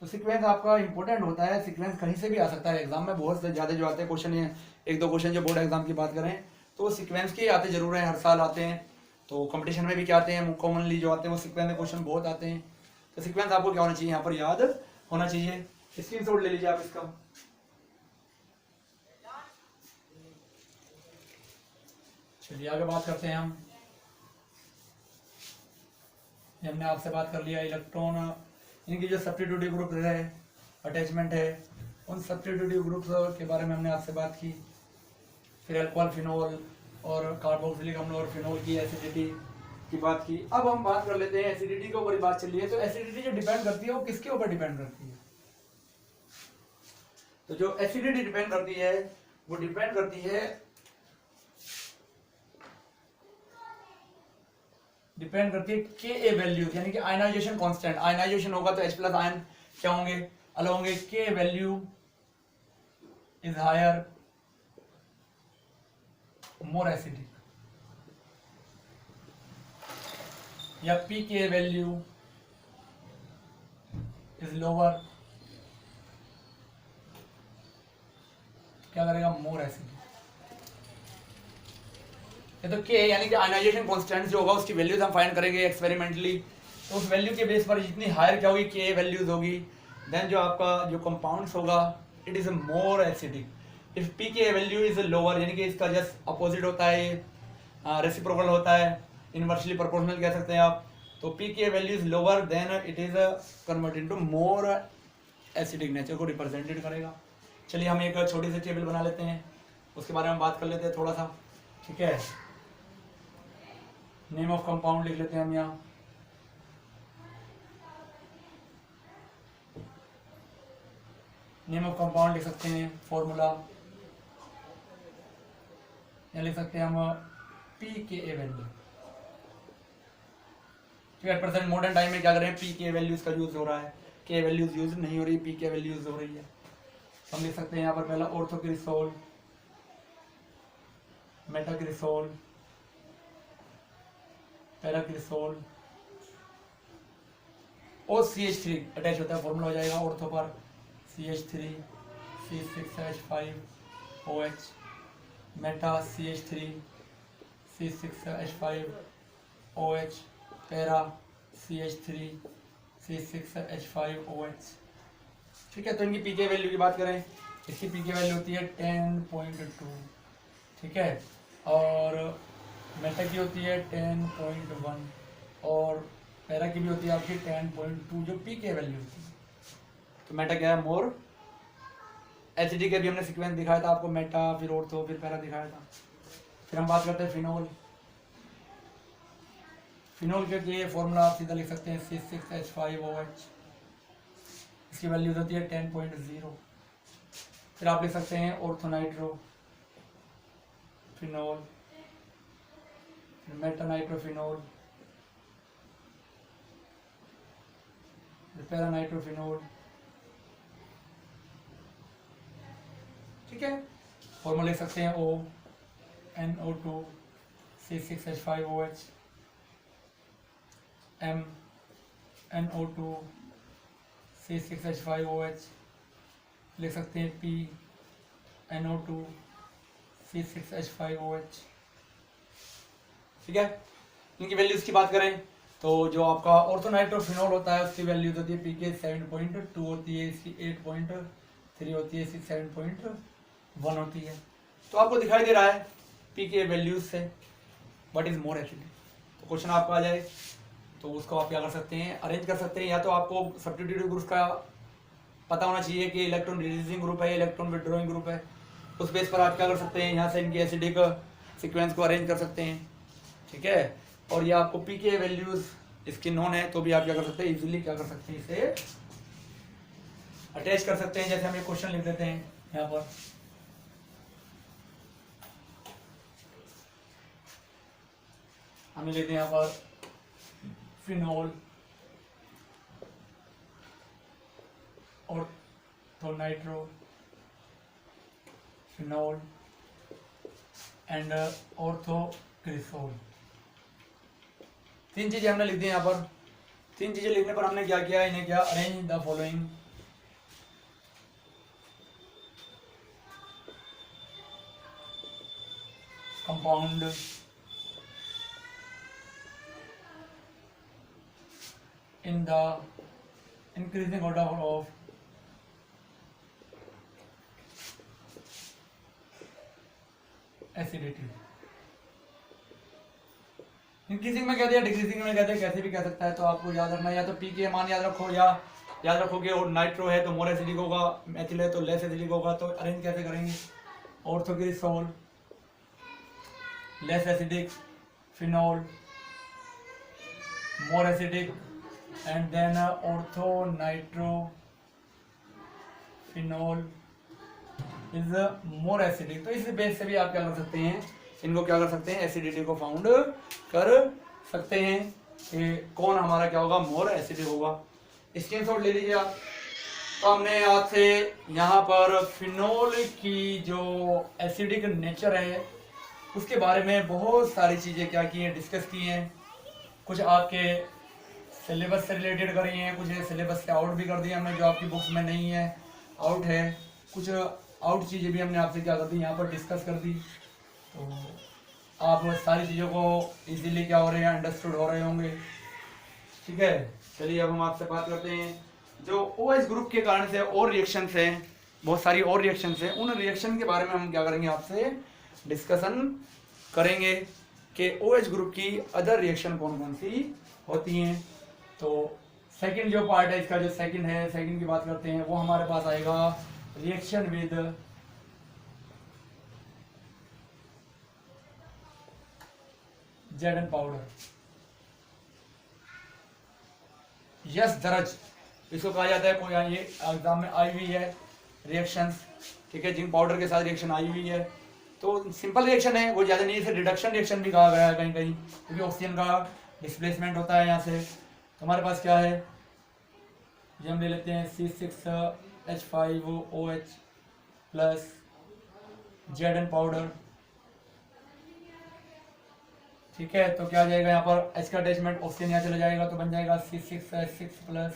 [SPEAKER 1] तो सीक्वेंस आपका इंपॉर्टेंट होता है। सीक्वेंस कहीं से भी आ सकता है एग्जाम में, बहुत से ज़्यादा जो आते हैं क्वेश्चन, ये एक दो क्वेश्चन जो बोर्ड एग्जाम की बात करें तो सीक्वेंस के आते जरूर हैं, हर साल आते हैं। तो कंपटीशन में भी क्या आते हैं, कॉमनली जो आते हैं वो सीक्वेंस में क्वेश्चन बहुत आते हैं। तो सीक्वेंस आपको क्या होना चाहिए, यहाँ पर याद होना चाहिए। स्क्रीनशॉट ले लीजिए आप इसका। चलिए आगे बात करते हैं हम। हमने आपसे बात कर लिया इलेक्ट्रॉन, इनकी जो सब्स्टिट्यूटिव ग्रुप है, अटैचमेंट है, उन सब्स्टिट्यूटिव ग्रुप्स के बारे में हमने आपसे बात की। फिर अल्कोहल, फिनोल और कार्बोक्सिलिक अम्ल और फिनोल की एसिडिटी की बात की। अब हम बात कर लेते हैं एसिडिटी के ऊपर बात चल रही है। तो एसिडिटी जो डिपेंड करती है वो किसके ऊपर डिपेंड करती है? तो जो एसिडिटी डिपेंड करती है वो डिपेंड करती है के ए वैल्यूज, यानी कि आयनाइजेशन कांस्टेंट। आयनाइजेशन होगा तो H प्लस आयन क्या होंगे, अलग होंगे। के value is hire more acidic, या P K value is lower, क्या करेगा, मोर एसिडिक। तो के यानी कि आयनाइजेशन कांस्टेंट जो होगा उसकी वैल्यूज हम फाइंड करेंगे एक्सपेरिमेंटली। तो उस वैल्यू के बेस पर जितनी हायर क्या होगी, के वैल्यूज होगी, देन जो आपका जो कंपाउंड्स होगा it is more acidic. If P K value is lower, यानी कि इसका जस्ट अपोजिट होता है, रेसिप्रोकल होता है, इनवर्सली प्रोपोर्शनल कह सकते हैं आप। तो p K value is lower than it is converted to more acidic nature को रिप्रेजेंटेड करेगा। चलिए हम एक छोटी सी टेबल बना लेते हैं, उसके बारे में बात कर लेते हैं थोड़ा सा, ठीक है। नेम ऑफ कंपाउंड लिख लेते हैं हम यहाँ। नेम ऑफ कंपाउंड लिख सकते हैं, फॉर्मूला या लिख सकते हैं हम पी के ए वैल्यू। ठीक है, प्रेजेंट मॉडर्न टाइम में क्या कर रहे हैं, पी के वैल्यूज का यूज हो रहा है, के वैल्यूज यूज नहीं हो रही, पी के वैल्यूज हो रही है। हम लिख सकते हैं यहाँ पर पहला ऑर्थोक्रिसोल, मेटाक्रिसोल, पैराक्रिसोल, और CH3 अटैच होता है, फॉर्मूला हो जाएगा ऑर्थो पर CH3 C6H5OH, Meta CH3 C6H5OH, para CH3 C6H5OH। ठीक है, तो इनकी पीके वैल्यू की बात करें, इसकी पीके वैल्यू होती है 10.2, ठीक है, और मेटा की होती है 10.1 और पैरा की भी होती है आपकी 10.2 जो पीके वैल्यू होती है। तो मेटा क्या है, मोर एसिडिक के भी हमने सीक्वेंस दिखाया था आपको, मेटा फिर ऑर्थो फिर पैरा दिखाया था। फिर हम बात करते हैं फिनोल। फिनोल के लिए फॉर्मूला आप सीधा लिख सकते हैं C6H5OH, इसकी वैल्यूज होती है 10.0। फिर आप लिख सकते हैं ऑर्थोनाइट्रो फिनोल, मेटानाइट्रोफिनोल, पैरानाइट्रोफिनोल, ठीक है। फॉर्मूला लिख सकते हैं NO2 C6H5OH, NO2 C6H5OH, लिख सकते हैं NO2 C6H5OH, ठीक है। इनकी वैल्यूज की बात करें तो जो आपका ऑर्थोनाइट्रोफिनोल होता है उसकी वैल्यूज होती है पीके 7.2 होती है, इसकी 8.3 होती है, इसकी 7.1 होती है। तो आपको दिखाई दे रहा है पीके वैल्यूज से व्हाट इज मोर एसिडिक। तो क्वेश्चन आपका आ जाए तो उसको आप क्या कर सकते हैं, अरेंज कर सकते हैं। या तो आपको सब्स्टिट्यूटिव ग्रुप का पता होना चाहिए कि इलेक्ट्रॉन रिलीजिंग ग्रुप है, इलेक्ट्रॉन विड्रॉइंग ग्रुप है, उस बेस पर आप क्या कर सकते हैं, यहाँ से इनकी एसिडिक सीक्वेंस को अरेंज कर सकते हैं, ठीक है। और ये आपको पीके वैल्यूज इसकी नोन है तो भी आप क्या कर सकते हैं, इजीली क्या कर सकते हैं, इसे अटैच कर सकते हैं। जैसे हम एक क्वेश्चन लिख देते हैं यहाँ पर, हमें लेते हैं यहाँ पर फिनोल तो नाइट्रो फिनोल एंड ऑर्थोक्रिसोल। 3 चीजें हमने लिख दी यहाँ पर। 3 चीजें लिखने पर हमने क्या किया, इन्हें क्या arrange the following compound in the increasing order of acidity। Increasing में कहते हैं, डिक्रीजिंग में कहते हैं, कैसे भी कह सकता है। तो आपको याद रखना, या तो पी के मान याद रखो, या याद रखोगे और नाइट्रो है तो मोर एसिडिक होगा, मेथिल है तो लेस एसिडिक होगा। तो अरेंज कैसे करेंगे, ortho cresol less acidic, phenol more acidic and then ortho nitrophenol is more acidic. तो इस बेस से भी आप क्या कर सकते हैं, इनको क्या कर सकते हैं, एसिडिटी को फाउंड कर सकते हैं कि कौन हमारा क्या होगा, मोर एसिडिक होगा। स्क्रीनशॉट ले लीजिए आप। तो हमने आज से यहाँ पर फिनोल की जो एसिडिक नेचर है उसके बारे में बहुत सारी चीज़ें क्या की हैं, डिस्कस की हैं। कुछ आपके सिलेबस से रिलेटेड करी हैं, कुछ सिलेबस से आउट भी कर दिया हमने, जो आपकी बुक्स में नहीं है आउट है। कुछ आउट चीज़ें भी हमने आपसे क्या कर दी, यहाँ पर डिस्कस कर दी। तो आप सारी चीज़ों को इजीली क्या हो रहे हैं, अंडरस्टूड हो रहे होंगे। ठीक है, चलिए अब हम आपसे बात करते हैं जो OH ग्रुप के कारण से और रिएक्शंस हैं, बहुत सारी और रिएक्शंस हैं। उन रिएक्शन के बारे में हम क्या करेंगे, आपसे डिस्कशन करेंगे कि OH ग्रुप की अदर रिएक्शन कौन कौन सी होती हैं। तो सेकंड जो पार्ट है इसका, जो सेकंड है, सेकंड की बात करते हैं, वो हमारे पास आएगा रिएक्शन विद जेडन पाउडर। यस दरज इसको कहा जाता है, कोई ये एग्जाम में आई हुई है रिएक्शंस। ठीक है, जिंक पाउडर के साथ रिएक्शन आई हुई है। तो सिंपल रिएक्शन है, वो ज़्यादा नहीं, इसे रिडक्शन रिएक्शन भी कहा गया है कहीं कहीं, क्योंकि ऑक्सीजन का डिस्प्लेसमेंट होता है यहाँ से। तो हमारे पास क्या है, ये हम ले लेते हैं C6H5OH प्लस जेडन पाउडर। ठीक है, तो क्या आ जाएगा यहाँ पर, H का अटैचमेंट ऑक्सीजन यहाँ चला जाएगा तो बन जाएगा C6H6 प्लस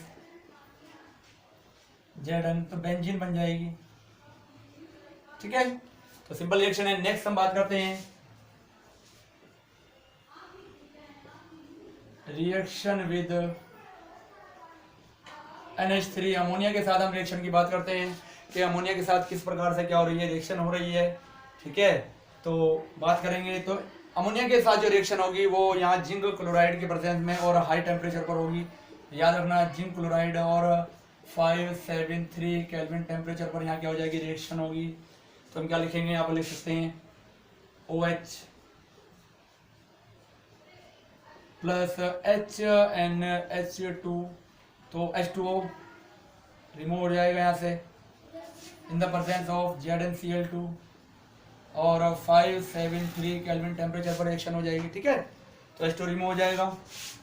[SPEAKER 1] जेडन, तो बेंजीन बन जाएगी। ठीक है, तो सिंपल रिएक्शन है। नेक्स्ट हम बात करते हैं रिएक्शन विद NH3। अमोनिया के साथ हम रिएक्शन की बात करते हैं कि अमोनिया के साथ किस प्रकार से क्या हो रही है, रिएक्शन हो रही है। ठीक है, तो बात करेंगे। तो अमोनिया के साथ जो रिएक्शन होगी वो यहाँ जिंक क्लोराइड के प्रेजेंस में और हाई टेम्परेचर पर होगी। याद रखना, जिंक क्लोराइड और 573 केल्विन टेम्परेचर पर यहाँ क्या हो जाएगी, रिएक्शन होगी। तो हम क्या लिखेंगे, यहाँ पर लिख सकते हैं OH प्लस HNH2, तो H2O रिमूव हो जाएगा यहाँ से in the presence of ZnCl2 और 573 केल्विन टेम्परेचर पर रिएक्शन हो जाएगी। ठीक है, तो H2 रिमूव हो जाएगा,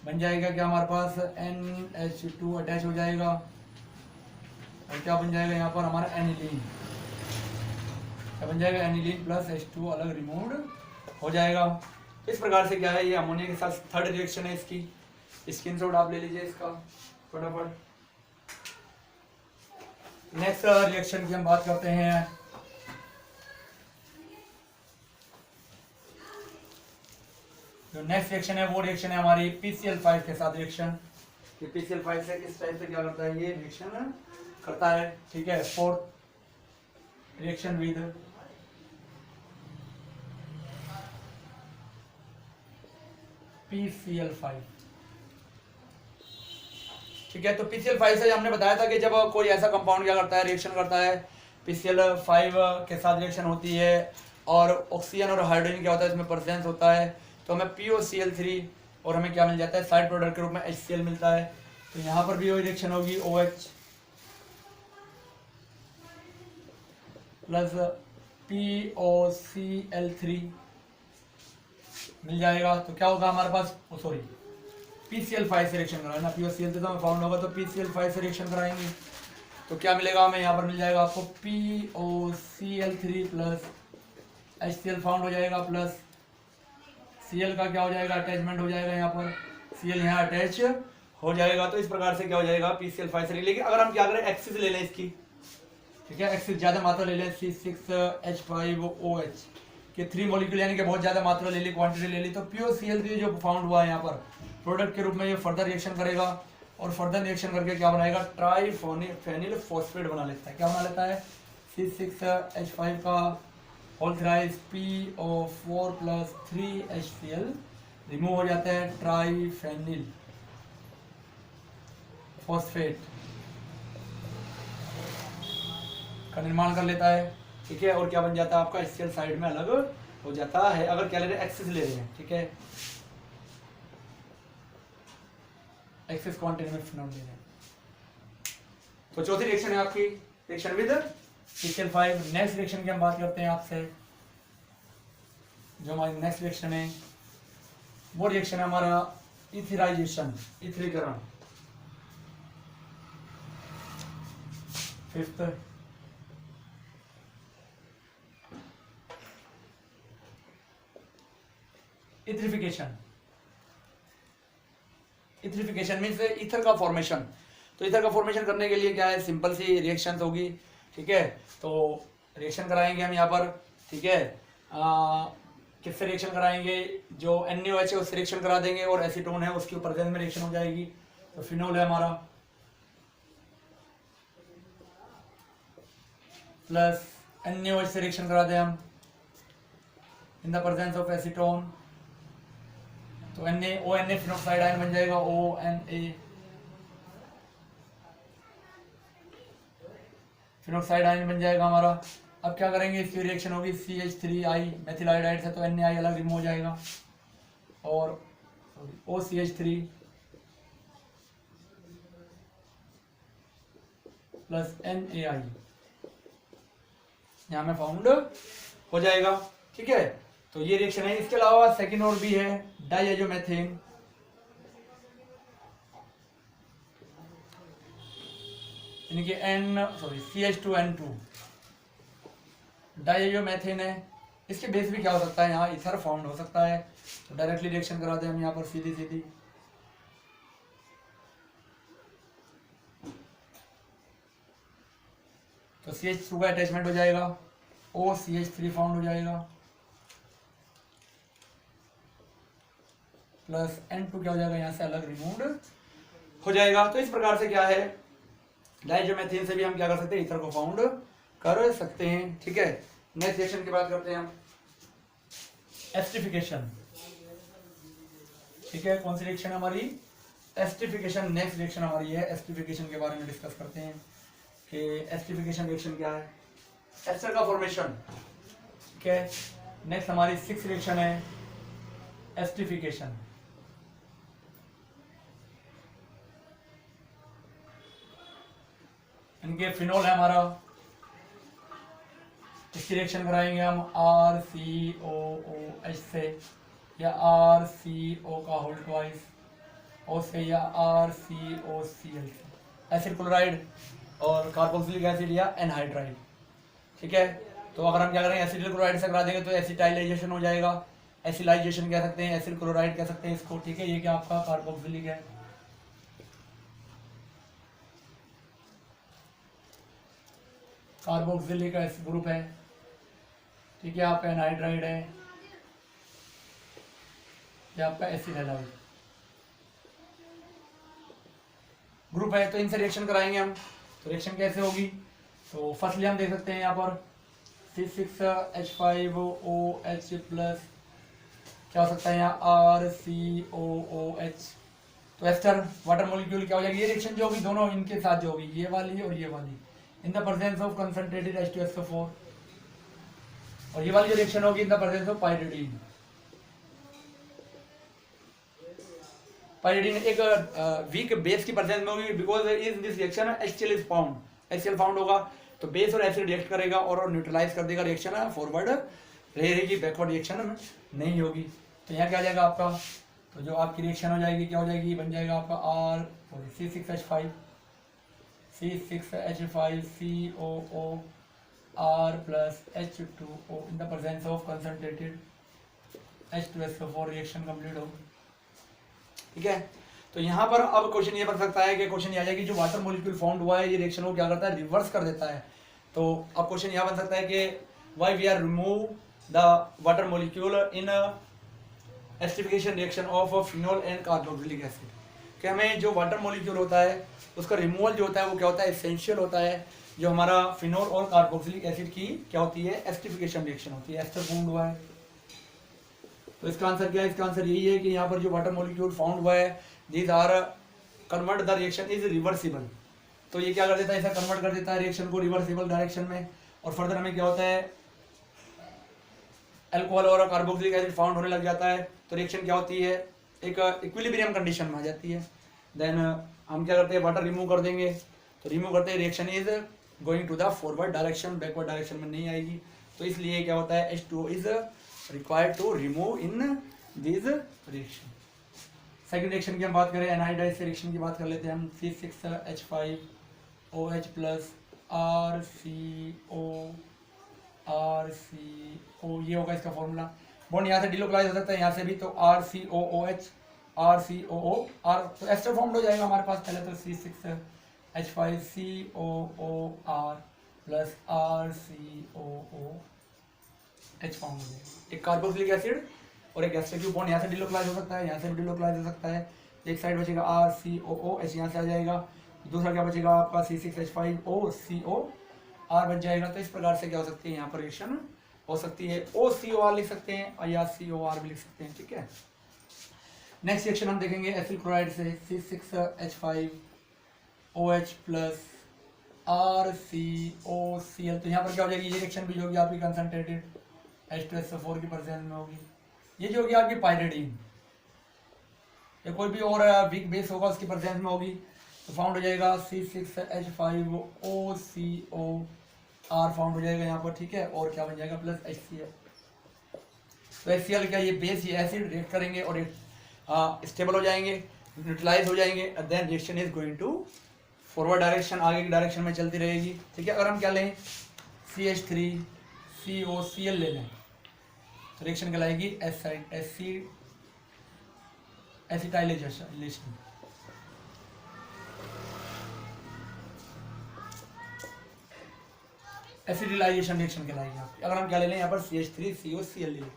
[SPEAKER 1] बन जाएगा क्या हमारे पास, NH2 अटैच हो जाएगा और क्या बन जाएगा यहाँ पर हमारा एनिलीन। क्या बन जाएगा, एनिलीन प्लस H2 अलग रिमूव्ड हो जाएगा। इस प्रकार से क्या है, ये अमोनिया के साथ थर्ड रिएक्शन है। इसकी स्क्रीनशॉट आप ले लीजिए इसका फटाफट। नेक्स्ट रिएक्शन की हम बात करते हैं जो नेक्स्ट रिएक्शन है वो रिएक्शन है हमारी PCl5 के साथ रिएक्शन। कि PCl5 से किस टाइप से क्या करता है, ये रिएक्शन करता है। ठीक है, फोर्थ रिएक्शन विद PCl5। ठीक है, तो PCl5 से हमने बताया था कि जब कोई ऐसा कंपाउंड क्या करता है, रिएक्शन करता है, PCl5 के साथ रिएक्शन होती है और ऑक्सीजन और हाइड्रोजन क्या होता है इसमें प्रेजेंस होता है, तो हमें POCl3 और हमें क्या मिल जाता है, साइड प्रोडक्ट के रूप में HCl मिलता है। तो यहाँ पर भी वही रिएक्शन होगी, OH प्लस POCl3 मिल जाएगा। तो क्या होगा हमारे पास, PCl5 से रिएक्शन कराना, POCl3 तो हमें फाउंड होगा, तो PCl5 से रिएक्शन कराएंगे तो क्या मिलेगा हमें, यहाँ पर मिल जाएगा आपको POCl3 प्लस HCl फाउंड हो जाएगा, प्लस Cl का क्या हो जाएगा, अटैचमेंट हो जाएगा, यहाँ पर Cl यहाँ अटैच हो जाएगा। तो इस प्रकार से क्या हो जाएगा PCl5। लेकिन अगर हम क्या करें, एक्सिस ले लें इसकी, ठीक है, एक्सिस ज़्यादा मात्रा ले लें, C6H5OH के 3 मॉलिक्यूल, यानी कि बहुत ज़्यादा मात्रा ले ली, क्वांटिटी ले ली, तो POCl3 जो फाउंड हुआ है यहाँ पर प्रोडक्ट के रूप में, ये फर्दर रिएक्शन करेगा और फर्दर रिएक्शन करके क्या बनाएगा, ट्राइफेनिल फॉस्फेट बना लेता है। क्या बना लेता है, C6H5 का whole thrice PO4 plus 3HCl remove हो जाता है, ट्राइफेनिल फॉस्फेट का निर्माण कर लेता है, ठीक है। और क्या बन जाता है आपका, HCl साइड में अलग हो जाता है। अगर क्या ले रहे हैं, एक्सिस ले रहे हैं, ठीक है, एक्सिस क्वांटिटी में फिनोल ले रहे हैं। तो चौथी रिएक्शन है आपकी reaction with PCl5। Next reaction की हम बात करते हैं आपसे, जो हमारी नेक्स्ट रिएक्शन है वो रिएक्शन है हमारा इथेराइजेशन, इथरीकरण। फिफ्थ इथरिफिकेशन। इथरिफिकेशन मीन्स ईथर का फॉर्मेशन। तो ईथर का फॉर्मेशन करने के लिए क्या है, सिंपल सी रिएक्शन होगी, ठीक है। तो रिएक्शन कराएंगे हम यहाँ पर, ठीक है, किससे रिएक्शन कराएंगे, जो NaOH है उससे रिएक्शन करा देंगे, और एसीटोन है उसके प्रेजेंस में रिएक्शन हो जाएगी। तो फिनोल है हमारा प्लस NaOH से रिएक्शन करा दें हम in the presence of acetone, तो ONA फिनोक्साइड आयन बन जाएगा, ONA फिनोक्साइड आयन बन जाएगा हमारा। अब क्या करेंगे, इसकी रिएक्शन होगी CH3I मेथिल आयोडाइड से, तो NaI अलग रिमूव हो जाएगा, और OCH3 प्लस NaI यहाँ में फाउंड हो जाएगा, ठीक है। तो ये रिएक्शन है। इसके अलावा सेकेंड और भी है, डाइएजोमेथेन, यानी कि CH2N2 डाइएजोमेथेन है। इसके बेस भी क्या हो सकता है, यहाँ ईथर फाउंड हो सकता है। तो डायरेक्टली रिएक्शन करा दें हम यहाँ पर सीधी सीधी, तो CH2 का अटैचमेंट हो जाएगा, OCH3 फाउंड हो जाएगा, प्लस N2 क्या हो जाएगा, यहाँ से अलग रिमूव्ड हो जाएगा। तो इस प्रकार से क्या है, डाइएजोमेथेन से भी हम क्या कर सकते हैं, ईथर को फाउंड कर सकते हैं, ठीक है। नेक्स्ट रिएक्शन की बात करते हैं हम, एस्टरिफिकेशन, ठीक है। कौन सी रिएक्शन है हमारी, एस्टरिफिकेशन। नेक्स्ट रिएक्शन हमारी है एस्टरिफिकेशन के बारे में डिस्कस करते हैं कि एस्टरिफिकेशन रिएक्शन क्या है, एस्टर का फॉर्मेशन, ठीक है। नेक्स्ट हमारी 6th रिएक्शन है एस्टरिफिकेशन। इनके फिनोल है हमारा, इसकी रिएक्शन कराएंगे हम RCOOH से, या RCO का होल ट्वाइस O से, या RCOCl से, एसिड क्लोराइड और कार्बोक्सिलिक एसिड या एनहाइड्राइड, ठीक है। तो अगर हम क्या करेंगे, एसिड क्लोराइड से करा देंगे तो एसिटाइलाइजेशन हो जाएगा, एसिलाइजेशन कह सकते हैं, एसिड क्लोराइड कह सकते हैं इसको, ठीक है। ये क्या आपका कार्बोक्सिलिक है, कार्बोक्सिलिक का ग्रुप है, ठीक है। आपका एनहाइड्राइड है, या आपका एसिड हैलाइड ग्रुप है। तो इनसे रिएक्शन कराएंगे हम। तो रिएक्शन कैसे होगी, तो फर्स्टली हम देख सकते हैं यहाँ पर C6H5OH प्लस क्या हो सकता है यहाँ RCOOH। तो एस्टर वाटर मॉलिक्यूल क्या हो जाएगी, ये रिएक्शन जो होगी दोनों इनके साथ जो होगी, ये वाली और ये वाली, in the presence of concentrated H2SO4, और ये वाली जो रिएक्शन होगी in the presence of pyridine. Pyridine एक वीक बेस की प्रेजेंस में होगी, because is this reaction HCl is found, HCl found होगा तो बेस और एसिड रिएक्ट करेगा और न्यूट्रलाइज कर देगा, रिएक्शन फॉरवर्ड रहेगी, बैकवर्ड रिएक्शन नहीं होगी। तो यहाँ क्या आ जाएगा आपका, तो जो आपकी रिएक्शन हो जाएगी क्या हो जाएगी, बन जाएगा आपका C6H5 C6H5COO R plus H2O in the presence of concentrated H2SO4 reaction complete होगी। ठीक है, तो यहाँ पर अब क्वेश्चन ये बन सकता है कि क्वेश्चन ये आ जाए कि जो वाटर मॉलिक्यूल फाउंड हुआ है ये रिएक्शन को क्या करता है, रिवर्स कर देता है। तो अब क्वेश्चन यहाँ बन सकता है कि why we are remove the water molecule in acidification reaction of phenol and carboxylic acid, कि हमें जो वाटर मॉलिक्यूल होता है उसका रिमूवल जो होता है वो क्या होता है, एसेंशियल होता है। जो हमारा फिनोल और कार्बोक्सिलिक एसिड की क्या होती है, एसिडिफिकेशन रिएक्शन होती है, एस्टर फाउंड हुआ है। तो इसका आंसर क्या है, इसका आंसर यही है कि यहाँ पर जो वाटर मॉलिक्यूल फाउंड हुआ है these are convert the reaction is reversible. तो ये क्या कर देता है, ऐसा कन्वर्ट कर देता है रिएक्शन को रिवर्सिबल डायरेक्शन में। और फर्दर हमें क्या होता है, अल्कोहल और कार्बोक्सिलिक एसिड फाउंड होने लग जाता है। तो रिएक्शन क्या होती है, एक इक्विलिब्रियम कंडीशन में आ जाती है। देन हम क्या करते हैं, वाटर रिमूव कर देंगे। तो रिमूव करते हैं reaction is going to the forward direction, backward direction में नहीं आएगी। तो इसलिए क्या होता है, H2O is required to remove in this reaction. Second reaction की हम बात करें, एनाइडाइज रिएक्शन की बात कर लेते हैं हम। C6H5OH प्लस RCO ये होगा इसका फॉर्मूला। बॉन्ड यहाँ से डिलोकलाइज हो सकता है, यहाँ से भी। तो RCOOH RCOO तो एस्टर फॉर्म्ड हो जाएगा हमारे पास पहले। तो C6H5COOR प्लस RCOOH फॉर्म हो जाएगा। एक कार्बोक्सिलिक एसिड और एक एस्टर क्यूब बॉन्ड यहाँ से डिलोकलाइज हो सकता है, यहाँ से भी डिलोकलाइज हो सकता है। एक साइड बचेगा RCOOH, यहाँ से आ जाएगा। दूसरा क्या बचेगा आपका C6H5OCOR बच जाएगा। तो इस प्रकार से क्या हो सकती है, यहाँ पर रिएक्शन हो सकती है। OCOR लिख सकते हैं और या COR भी लिख सकते हैं। ठीक है, नेक्स्ट रिएक्शन हम देखेंगे एसिल क्लोराइड से। C6H5OH plus RCOCl। तो यहाँ पर क्या हो जाएगी, ये रिएक्शन भी जो होगी आपकी कंसंट्रेटेड H2SO4 की प्रेजेंस में होगी। ये जो होगी आपकी पाइरिडीन या कोई भी और वीक बेस होगा उसकी प्रेजेंस में होगी। तो फाउंड हो जाएगा C6H5OCOR फाउंड हो जाएगा यहाँ पर। ठीक है, और क्या बन जाएगा, प्लस HCl। तो HCl क्या, ये बेस ये एसिड रिएक्ट करेंगे और स्टेबल हो जाएंगे, न्यूट्रलाइज हो जाएंगे। Then reaction is going to forward direction, आगे की डायरेक्शन में चलती रहेगी। ठीक है, अगर हम क्या लें, CH3COCl ले लें तो रिएक्शन कहलाएगी एसिटाइलेशन। एसिडिलाइजेशन रिएक्शन कहलाएगी आपकी। अगर हम क्या ले लें यहाँ पर CH3COCl ले लें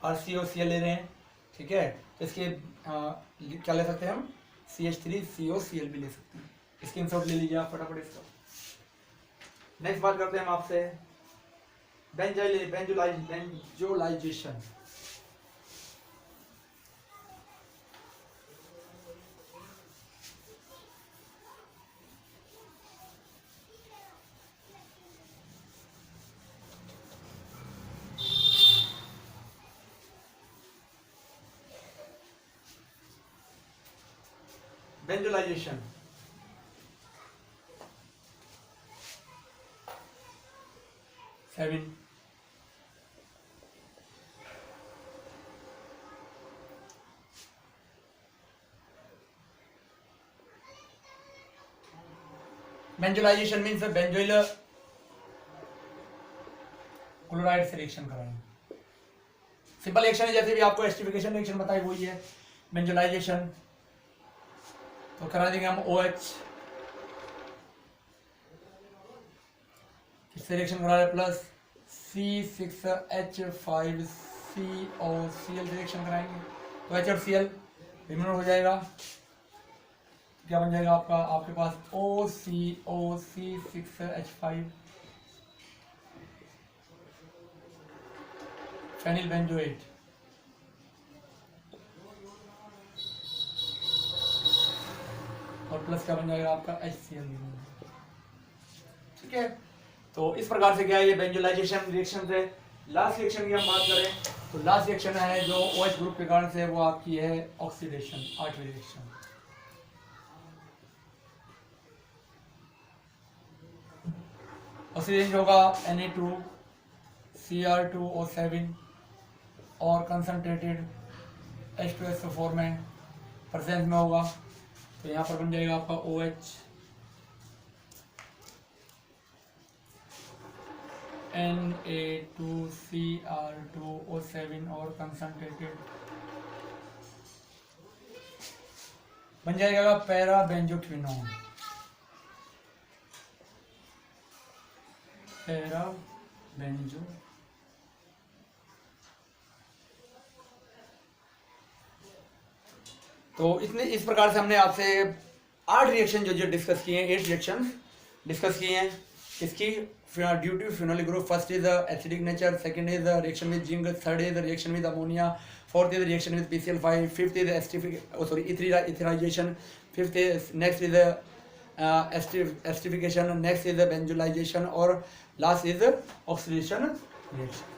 [SPEAKER 1] और COCl ले रहे हैं। ठीक है, तो इसके क्या ले सकते हैं हम, CH3COCl भी ले सकते हैं। स्क्रीनशॉट ले लीजिए आप फटाफट इसका। नेक्स्ट बात करते हैं हम आपसे बेंजोलाइजेशन। बेंजोलाइजेशन सेवन बेंजोलाइजेशन मीन्स बेंजोइल क्लोराइड से रिएक्शन कराएंगे। सिंपल रिएक्शन है, जैसे भी आपको एसिडिफिकेशन रिएक्शन बताई वही है बेंजोलाइजेशन। तो करा देंगे हम OH, इससे रिएक्शन करा रहे प्लस C6H5COCl रिएक्शन कराएंगे। तो H और Cl रिमूव हो जाएगा। क्या बन जाएगा आपका, आपके पास OCOC6H5 फेनिल बेंजोएट। और प्लस क्या बन जाएगा आपका HCl। ठीक है, तो इस प्रकार से क्या है ये बेंजोलाइजेशन रिएक्शन है। लास्ट रिएक्शन की हम बात करें तो लास्ट रिएक्शन है जो OH ग्रुप के कारण से वो आपकी है ऑक्सीडेशन, आठवीं रिएक्शन। ऑक्सीडेशन होगा Na2Cr2O7 और कंसंट्रेटेड H2SO4 में प्रेजेंस में होगा। तो यहाँ पर बन जाएगा आपका OH Na2Cr2O7 और कंसंट्रेटेड बन जाएगा पैरा बेंजोक्विनोन। पैरा बेंजो तो इतने इस प्रकार से हमने आपसे 8 रिएक्शन जो डिस्कस किए हैं, 8 रिएक्शन डिस्कस किए हैं इसकी due to phenolic group. First is acidic nature, second is reaction with zinc, third is reaction with ammonia, fourth is reaction with PCl5, fifth is etherisation, fifth is next is esterification, next is benzoylation और last is oxidation reaction.